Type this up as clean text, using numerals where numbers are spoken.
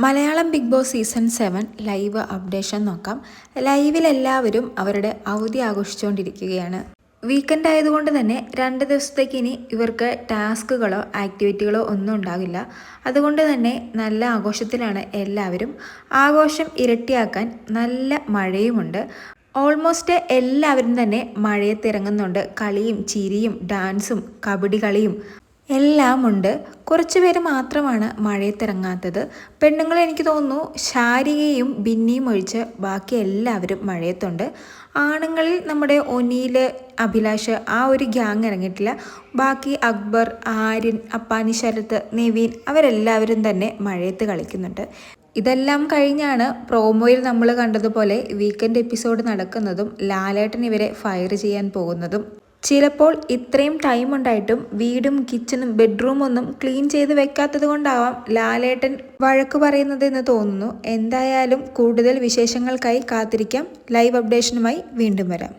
Malayalam Bigg Boss season 7 live updation നോക്കാം. ലൈവിൽ എല്ലാവരും അവരുടെ അവധി ആഘോഷിച്ചുകൊണ്ടിരിക്കുകയാണ്. വീക്കെൻഡ് ആയതുകൊണ്ട് തന്നെ 2 ദിവസത്തേക്ക് ഇനി ഇവർക്ക് ടാസ്കുകളോ ആക്ടിവിറ്റികളോ ഒന്നും ഉണ്ടാകില്ല. അതുകൊണ്ട് തന്നെ നല്ല ആഘോഷത്തിലാണ് എല്ലാവരും. ആഘോഷം ഇരട്ടിയാക്കാൻ നല്ല മഴയുമുണ്ട്. ഓൾമോസ്റ്റ് എല്ലാവരും തന്നെ മഴയത്തിറങ്ങുന്നുണ്ട്. കളിയും ചിരിയും ഡാൻസും കബഡി കളിയും എല്ലാം ഉണ്ട്. കുറച്ച് പേര് മാത്രമാണ് മഴയത്തിറങ്ങാത്തത്. പെണ്ണുങ്ങൾ എനിക്ക് തോന്നുന്നു ശാരികയും ബിന്നിയും ഒഴിച്ച് ബാക്കി എല്ലാവരും മഴയത്തുണ്ട്. ആണുങ്ങളിൽ നമ്മുടെ ഒനീൽ, അഭിലാഷ് ആ ഒരു ഗ്യാങ് ഇറങ്ങിയിട്ടില്ല. ബാക്കി അക്ബർ, ആര്യൻ, അപ്പാനി ശരത്ത്, നിവിൻ അവരെല്ലാവരും തന്നെ മഴയത്ത് കളിക്കുന്നുണ്ട്. ഇതെല്ലാം കഴിഞ്ഞാണ് പ്രോമോയിൽ നമ്മൾ കണ്ടതുപോലെ വീക്കെൻഡ് എപ്പിസോഡ് നടക്കുന്നതും ലാലേട്ടൻ ഇവരെ ഫയർ ചെയ്യാൻ പോകുന്നതും. ചിലപ്പോൾ ഇത്രയും ടൈം ഉണ്ടായിട്ടും വീടും കിച്ചണും ബെഡ്റൂമും ഒന്നും ക്ലീൻ ചെയ്ത് വെക്കാത്തത് കൊണ്ടാവാം ലാലേട്ടൻ വഴക്ക് പറയുന്നത് എന്ന് തോന്നുന്നു. എന്തായാലും കൂടുതൽ വിശേഷങ്ങൾക്കായി കാത്തിരിക്കാം. ലൈവ് അപ്ഡേഷനുമായി വീണ്ടും വരാം.